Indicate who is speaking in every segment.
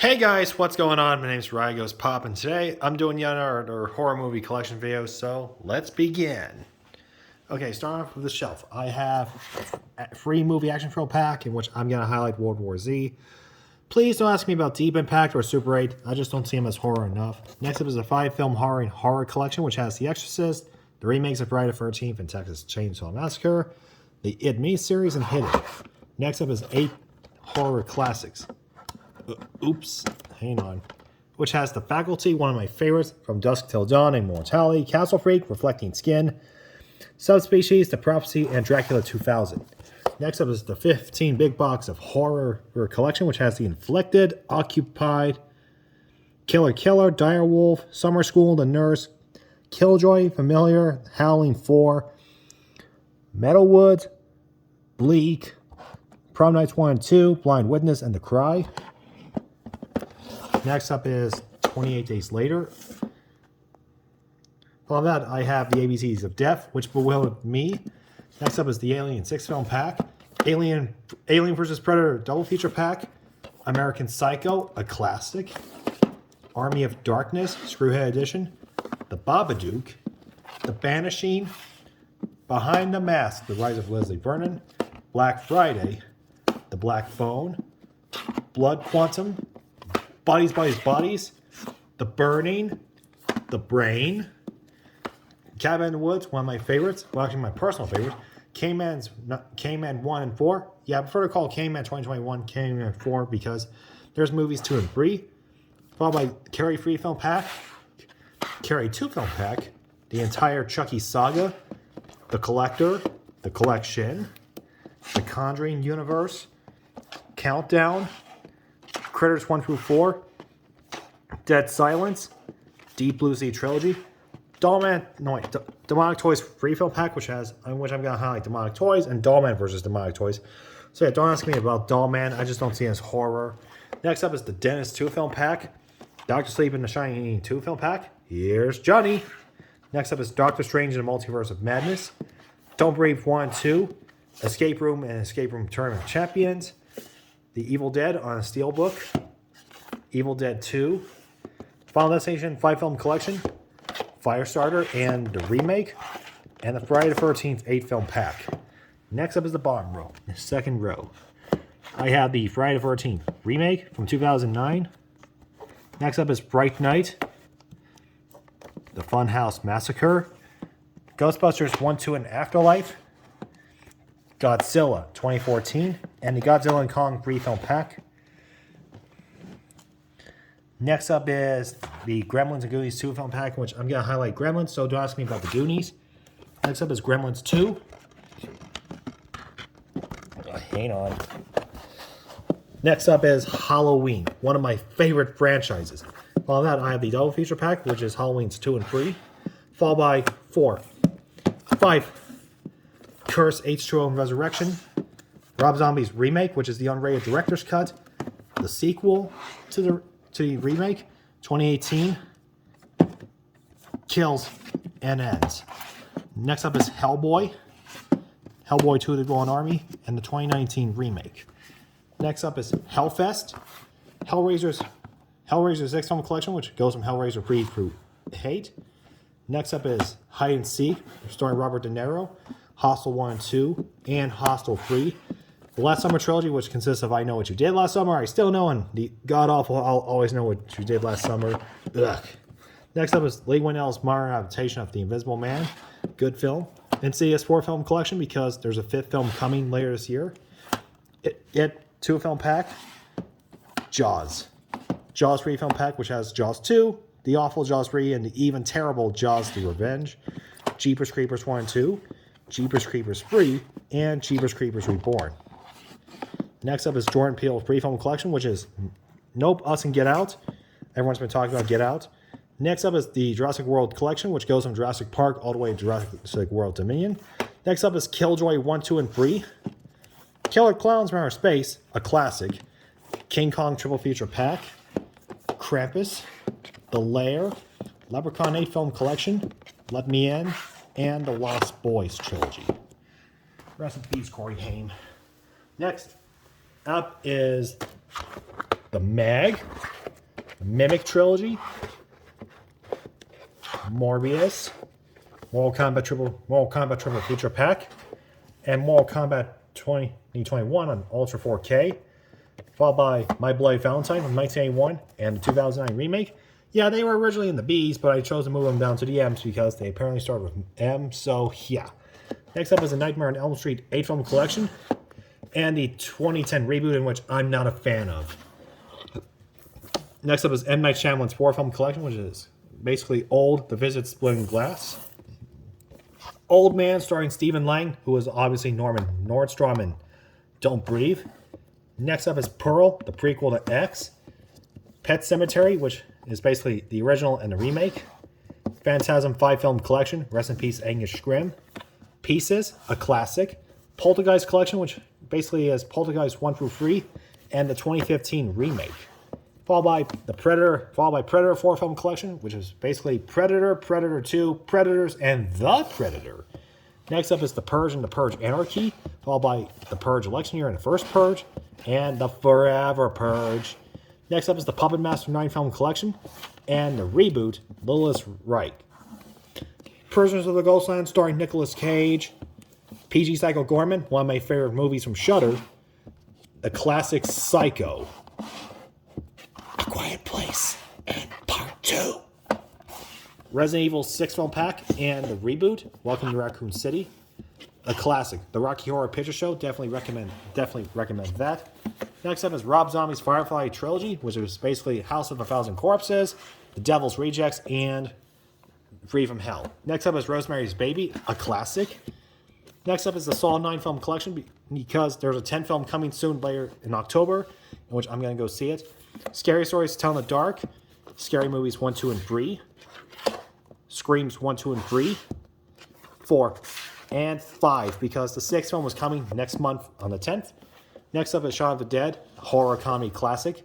Speaker 1: Hey guys, what's going on? My name's Ryan Goes Pop, and today I'm doing yet another horror movie collection video, so let's begin. Okay, starting off with the shelf, I have a free movie action film pack in which I'm going to highlight World War Z. Please don't ask me about Deep Impact or Super 8, I just don't see them as horror enough. Next up is a 5-film horror and horror collection, which has The Exorcist, the remakes of Friday the 13th and Texas Chainsaw Massacre, the It Me series, and Hidden. Next up is 8 horror classics. Oops, hang on. Which has The Faculty, one of my favorites, From Dusk Till Dawn, Immortality, Castle Freak, Reflecting Skin, Subspecies, The Prophecy, and Dracula 2000. Next up is the 15 big box of horror collection, which has The Inflicted, Occupied, Killer, Direwolf, Summer School, The Nurse, Killjoy, Familiar, Howling 4, Metalwood, Bleak, Prom Nights 1 and 2, Blind Witness, and The Cry. Next up is 28 Days Later. Following that, I have the ABCs of Death, which bewildered me. Next up is the Alien 6-film pack, Alien vs. Predator double feature pack, American Psycho, a classic, Army of Darkness, Screwhead Edition, The Babadook, The Banishing, Behind the Mask, The Rise of Leslie Vernon, Black Friday, The Black Phone, Blood Quantum, Bodies, The Burning, The Brain, Cabin in the Woods, one of my favorites, well actually my personal favorite, K-Man 1 and 4. Yeah, I prefer to call K-Man 2021 K-Man 4 because there's movies 2 and 3. Followed by Carrie 3 film pack, Carrie 2 film pack, the entire Chucky saga, The Collector, The Collection, The Conjuring universe, Countdown, Critters 1 through 4, Dead Silence, Deep Blue Sea Trilogy, Demonic Toys free film pack, which I'm going to highlight Demonic Toys and Dollman versus Demonic Toys. So yeah, don't ask me about Dollman, I just don't see it as horror. Next up is the Dennis 2 film pack, Doctor Sleep and the Shining 2 film pack. Here's Johnny. Next up is Doctor Strange and the Multiverse of Madness, Don't Breathe 1 and 2, Escape Room and Escape Room Tournament of Champions, The Evil Dead on a Steelbook, Evil Dead 2, Final Destination 5-film collection, Firestarter and the remake, and the Friday the 13th 8-film pack. Next up is the bottom row, the second row. I have the Friday the 13th remake from 2009. Next up is Bright Night, the Funhouse Massacre, Ghostbusters 1, 2, and Afterlife, Godzilla 2014, and the Godzilla and Kong 3-film pack. Next up is the Gremlins and Goonies 2-film pack, which I'm going to highlight Gremlins, so don't ask me about the Goonies. Next up is Gremlins 2. Hang on. Next up is Halloween, one of my favorite franchises. Following that, I have the double feature pack, which is Halloween's 2 and 3. Followed by 5, Curse H2O and Resurrection, Rob Zombie's remake, which is the unrated director's cut, the sequel to the remake, 2018, Kills and Ends. Next up is Hellboy 2: The Golden Army, and the 2019 remake. Next up is Hellfest, Hellraiser's 6-film collection, which goes from Hellraiser 3 through 8. Next up is Hide and Seek, starring Robert De Niro, Hostel 1 and 2, and Hostel 3. The Last Summer trilogy, which consists of I Know What You Did Last Summer, I Still Know, and the god-awful I'll Always Know What You Did Last Summer. Ugh. Next up is Lee Winnell's modern adaptation of The Invisible Man. Good film. Insidious 4-film collection because there's a 5th film coming later this year. It 2-film pack. Jaws 3-film pack, which has Jaws 2, the awful Jaws 3, and the even terrible Jaws The Revenge. Jeepers Creepers 1 and 2, Jeepers Creepers 3, and Jeepers Creepers Reborn. Next up is Jordan Peele's 3-film collection, which is Nope, Us, and Get Out. Everyone's been talking about Get Out. Next up is the Jurassic World collection, which goes from Jurassic Park all the way to Jurassic World Dominion. Next up is Killjoy 1, 2, and 3. Killer Clowns from Outer Space, a classic. King Kong triple feature pack. Krampus, The Lair, Leprechaun 8-film collection, Let Me In, and the Lost Boys trilogy. Rest in peace, Corey Haim. Next up is the Meg, the Mimic Trilogy, Morbius, Mortal Kombat Triple Feature Pack, and Mortal Kombat 2021 on Ultra 4K, followed by My Bloody Valentine from 1981 and the 2009 remake. Yeah, they were originally in the Bs, but I chose to move them down to the Ms because they apparently started with M, so yeah. Next up is the Nightmare on Elm Street 8-film collection and the 2010 reboot, in which I'm not a fan of. Next up is M. Night Shyamalan's 4-film collection, which is basically Old, The Visit, Splitting Glass. Old Man, starring Stephen Lang, who is obviously Norman Nordstrom in Don't Breathe. Next up is Pearl, the prequel to X. Pet Sematary, which is basically the original and the remake. Phantasm 5-film collection, rest in peace Angus Scrimm. Pieces, a classic. Poltergeist collection, which basically is Poltergeist 1 through 3, and the 2015 remake. Followed by Predator 4-film collection, which is basically Predator, Predator 2, Predators, and The Predator. Next up is The Purge and The Purge Anarchy, followed by The Purge Election Year and The First Purge, and The Forever Purge. Next up is the Puppet Master 9-film collection, and the reboot, Lilith Wright. Prisoners of the Ghostland, starring Nicolas Cage. PG Psycho Gorman, one of my favorite movies from Shudder. The classic Psycho. A Quiet Place, and Part 2. Resident Evil 6-film pack and the reboot, Welcome to Raccoon City. A classic, The Rocky Horror Picture Show, definitely recommend that. Next up is Rob Zombie's Firefly Trilogy, which is basically House of a Thousand Corpses, The Devil's Rejects, and Free from Hell. Next up is Rosemary's Baby, a classic. Next up is the Saw 9-film collection, because there's a 10-film coming soon later in October, in which I'm going to go see it. Scary Stories to Tell in the Dark, Scary Movies 1, 2, and 3, Screams 1, 2, and 3, 4, and 5, because the 6th film was coming next month on the 10th. Next up is Shaun of the Dead, horror comedy classic.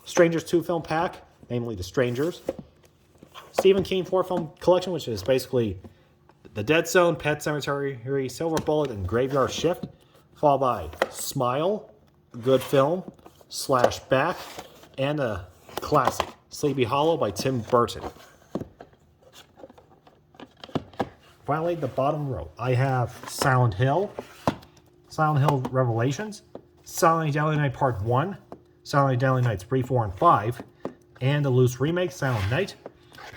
Speaker 1: Strangers 2-film pack, namely The Strangers. Stephen King 4-film collection, which is basically The Dead Zone, Pet Sematary, Silver Bullet, and Graveyard Shift. Followed by Smile, good film, Back, and a classic, Sleepy Hollow by Tim Burton. Finally, the bottom row. I have Silent Hill Revelations, Silent Night Deadly Night Part 1, Silent Night Deadly Nights 3, 4, and 5, and the loose remake, Silent Night,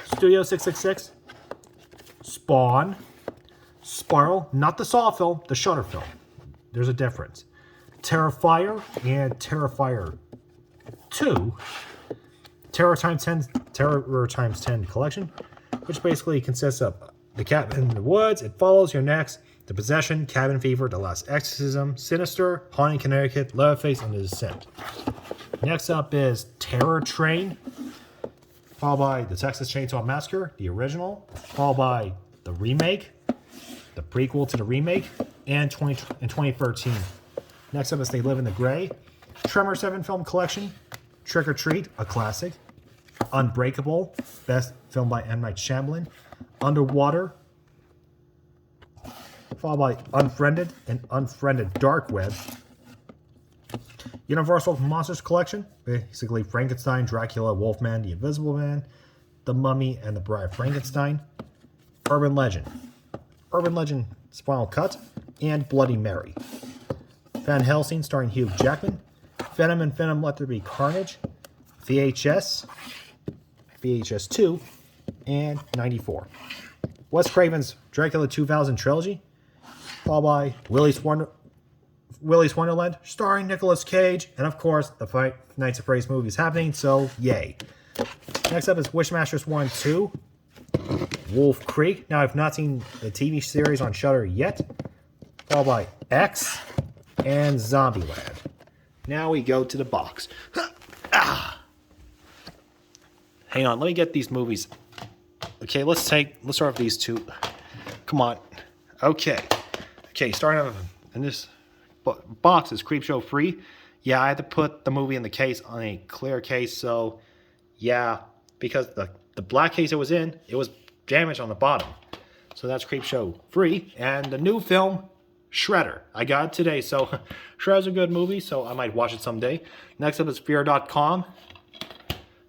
Speaker 1: Studio 666, Spawn, Spiral, not the Saw film, the Shudder film. There's a difference. Terrifier and Terrifier 2, Terror Times 10 collection, which basically consists of The Cabin in the Woods, It Follows, You're Next, The Possession, Cabin Fever, The Last Exorcism, Sinister, Haunting Connecticut, Leatherface, and The Descent. Next up is Terror Train, followed by The Texas Chainsaw Massacre, the original, followed by the remake, the prequel to the remake, and 2013. Next up is They Live in the Gray, Tremor 7-film collection, Trick or Treat, a classic, Unbreakable, best film by M. Night Shyamalan, Underwater, followed by Unfriended and Unfriended Dark Web. Universal Monsters Collection, basically Frankenstein, Dracula, Wolfman, The Invisible Man, The Mummy, and The Bride of Frankenstein. Urban Legend Final Cut, and Bloody Mary. Van Helsing starring Hugh Jackman. Venom and Venom Let There Be Carnage. VHS 2, and 94. Wes Craven's Dracula 2000 trilogy, followed by Willy's Wonderland, starring Nicolas Cage, and of course, the Five Nights at Freddy's movie is happening, so yay. Next up is Wishmasters 1 and 2, Wolf Creek. Now, I've not seen the TV series on Shudder yet, followed by X and Zombieland. Now we go to the box. Hang on, let me get these movies. Okay, let's start with these two. Come on. Okay, starting off in this box is Creepshow free. Yeah, I had to put the movie in the case on a clear case, so yeah, because the black case it was damaged on the bottom. So that's Creepshow free. And the new film, Shredder. I got it today, so Shredder's a good movie, so I might watch it someday. Next up is Fear.com,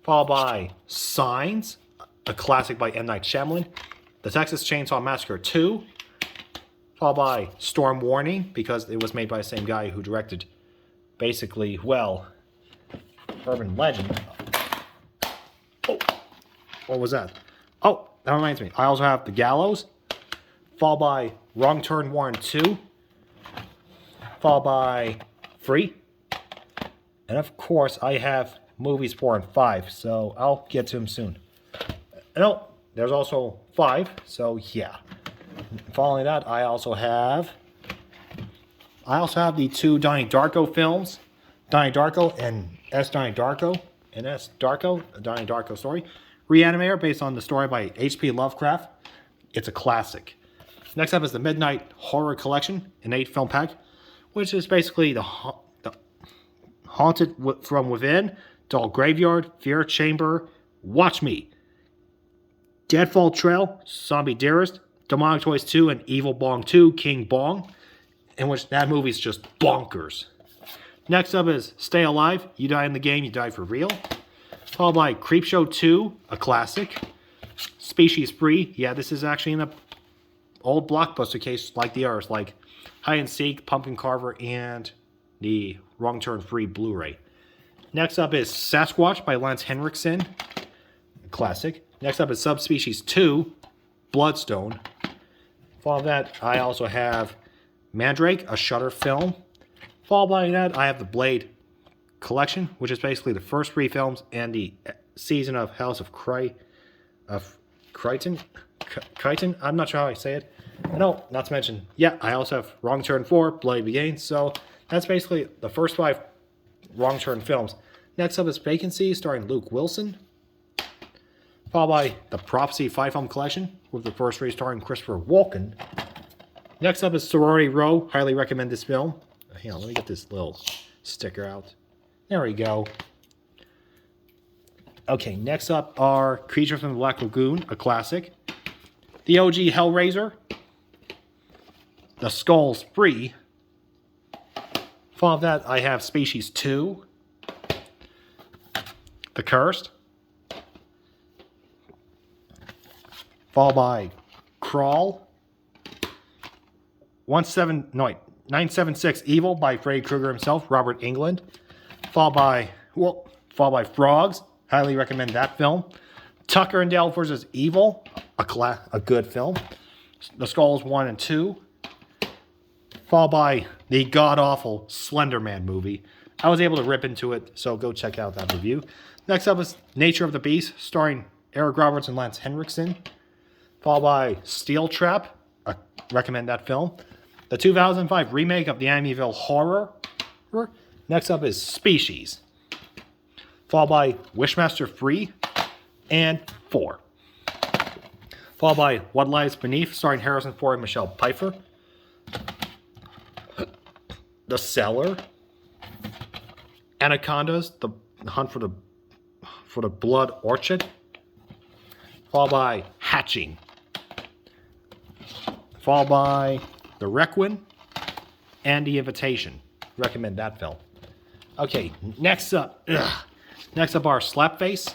Speaker 1: followed by Signs, a classic by M. Night Shyamalan. The Texas Chainsaw Massacre 2, followed by Storm Warning, because it was made by the same guy who directed, basically, well, Urban Legend. Oh, what was that? Oh, that reminds me. I also have The Gallows, followed by Wrong Turn 1 and 2, followed by Free, and of course I have Movies 4 and 5, so I'll get to them soon. No, there's also 5, so yeah. Following that, I also have the 2 Donnie Darko films, Donnie Darko and S. Donnie Darko, and S. Darko, a Donnie Darko story. Reanimator, based on the story by H.P. Lovecraft. It's a classic. Next up is the Midnight Horror Collection, an 8-film pack, which is basically the Haunted from Within, Doll Graveyard, Fear Chamber, Watch Me, Deadfall Trail, Zombie Dearest, Demonic Toys 2, and Evil Bong 2, King Bong, in which that movie's just bonkers. Next up is Stay Alive, You Die in the Game, You Die for Real, followed by Creepshow 2, a classic, Species Free, yeah, this is actually in an old blockbuster case like the others, like Hide and Seek, Pumpkin Carver, and the Wrong Turn Free Blu-ray. Next up is Sasquatch by Lance Henriksen, classic. Next up is Subspecies 2, Bloodstone. Following that, I also have Mandrake, a Shudder film. Followed by that, I have the Blade Collection, which is basically the first 3 films and the season of House of Crichton. I'm not sure how I say it. No, not to mention, yeah, I also have Wrong Turn 4, Bloody Begins. So that's basically the first 5 Wrong Turn films. Next up is Vacancy, starring Luke Wilson. Followed by the Prophecy 5-film collection, with the first 3 starring Christopher Walken. Next up is Sorority Row. Highly recommend this film. Hang on, let me get this little sticker out. There we go. Okay, next up are Creature from the Black Lagoon, a classic. The OG Hellraiser. The Skulls Free. Following that, I have Species 2. The Cursed. Followed by Crawl. 976 Evil by Freddy Krueger himself, Robert Englund. Followed by Frogs. Highly recommend that film. Tucker and Dale vs. Evil, a good film. The Skulls 1 and 2. Followed by the god-awful Slender Man movie. I was able to rip into it, so go check out that review. Next up is Nature of the Beast, starring Eric Roberts and Lance Henriksen. Followed by Steel Trap. I recommend that film. The 2005 remake of the Amityville Horror. Next up is Species. Followed by Wishmaster 3 and 4. Followed by What Lies Beneath, starring Harrison Ford and Michelle Pfeiffer. The Cellar. Anacondas, The Hunt for the Blood Orchid. Followed by Hatching. Followed by The Requiem and The Invitation. Recommend that film. Okay, next up are Slapface,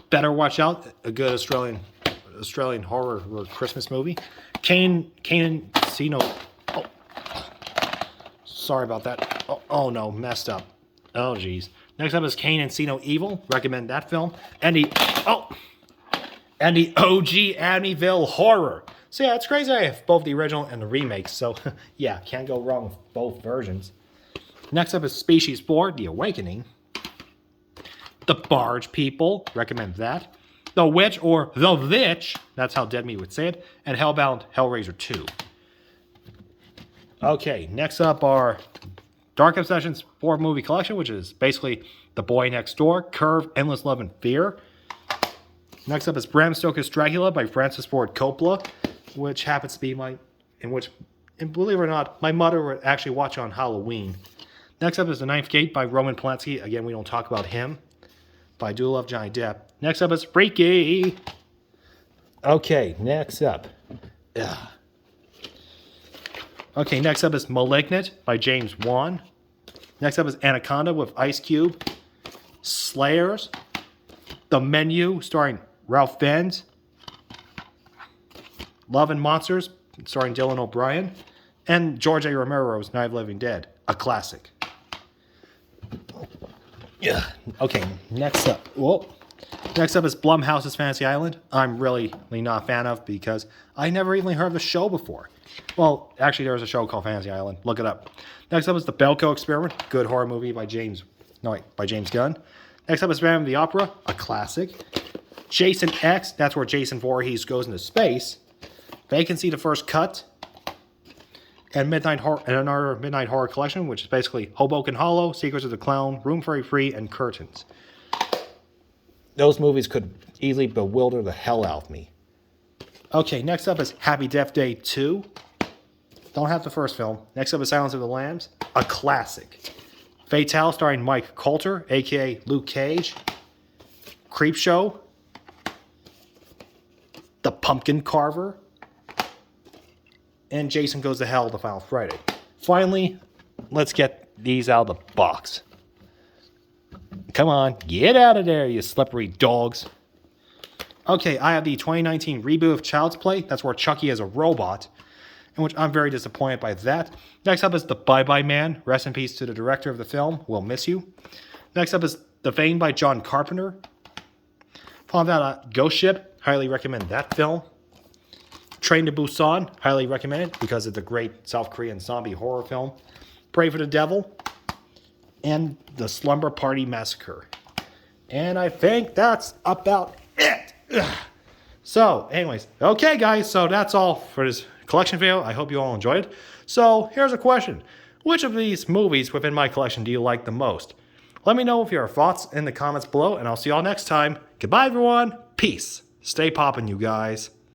Speaker 1: Better Watch Out, a good Australian horror or Christmas movie. Kane and Sino. Oh, sorry about that. Oh no, messed up. Oh geez. Next up is Kane and Sino Evil. Recommend that film. And the OG Amityville Horror. So yeah, it's crazy. I have both the original and the remake. So yeah, can't go wrong with both versions. Next up is Species 4, The Awakening. The Barge People, recommend that. The Witch, or The Vitch, that's how Dead Meat would say it. And Hellbound Hellraiser 2. Okay, next up are Dark Obsessions 4 movie collection, which is basically The Boy Next Door, Curve, Endless Love and Fear. Next up is Bram Stoker's Dracula by Francis Ford Coppola, which happens to be and believe it or not, my mother would actually watch on Halloween. Next up is The Ninth Gate by Roman Polanski. Again, we don't talk about him, but I do love Johnny Depp. Next up is Freaky. Okay, next up. Okay, next up is Malignant by James Wan. Next up is Anaconda with Ice Cube. Slayers. The Menu starring Ralph Fiennes. Love and Monsters starring Dylan O'Brien. And George A. Romero's Night of the Living Dead, a classic. Yeah. Okay, next up. Whoa. Next up is Blumhouse's Fantasy Island. I'm really not a fan of because I never even heard of the show before. Well, actually, there was a show called Fantasy Island. Look it up. Next up is The Belko Experiment. Good horror movie by James Gunn. Next up is Phantom of the Opera, a classic. Jason X. That's where Jason Voorhees goes into space. Vacancy, the First Cut. And another Midnight Horror Collection, which is basically Hoboken Hollow, Secrets of the Clown, Room Fairy Free, and Curtains. Those movies could easily bewilder the hell out of me. Okay, next up is Happy Death Day 2. Don't have the first film. Next up is Silence of the Lambs, a classic. Fatale, starring Mike Colter, a.k.a. Luke Cage. Creepshow. The Pumpkin Carver. And Jason Goes to Hell, The Final Friday. Finally, let's get these out of the box. Come on, get out of there, you slippery dogs. Okay, I have the 2019 reboot of Child's Play. That's where Chucky is a robot, in which I'm very disappointed by that. Next up is The Bye Bye Man. Rest in peace to the director of the film. We'll miss you. Next up is The Vein by John Carpenter. Following that, Ghost Ship. Highly recommend that film. Train to Busan, highly recommend it because it's a great South Korean zombie horror film. Pray for the Devil, and The Slumber Party Massacre. And I think that's about it. Ugh. So, anyways, okay guys, so that's all for this collection video. I hope you all enjoyed it. So, here's a question. Which of these movies within my collection do you like the most? Let me know with your thoughts in the comments below, and I'll see y'all next time. Goodbye, everyone. Peace. Stay poppin', you guys.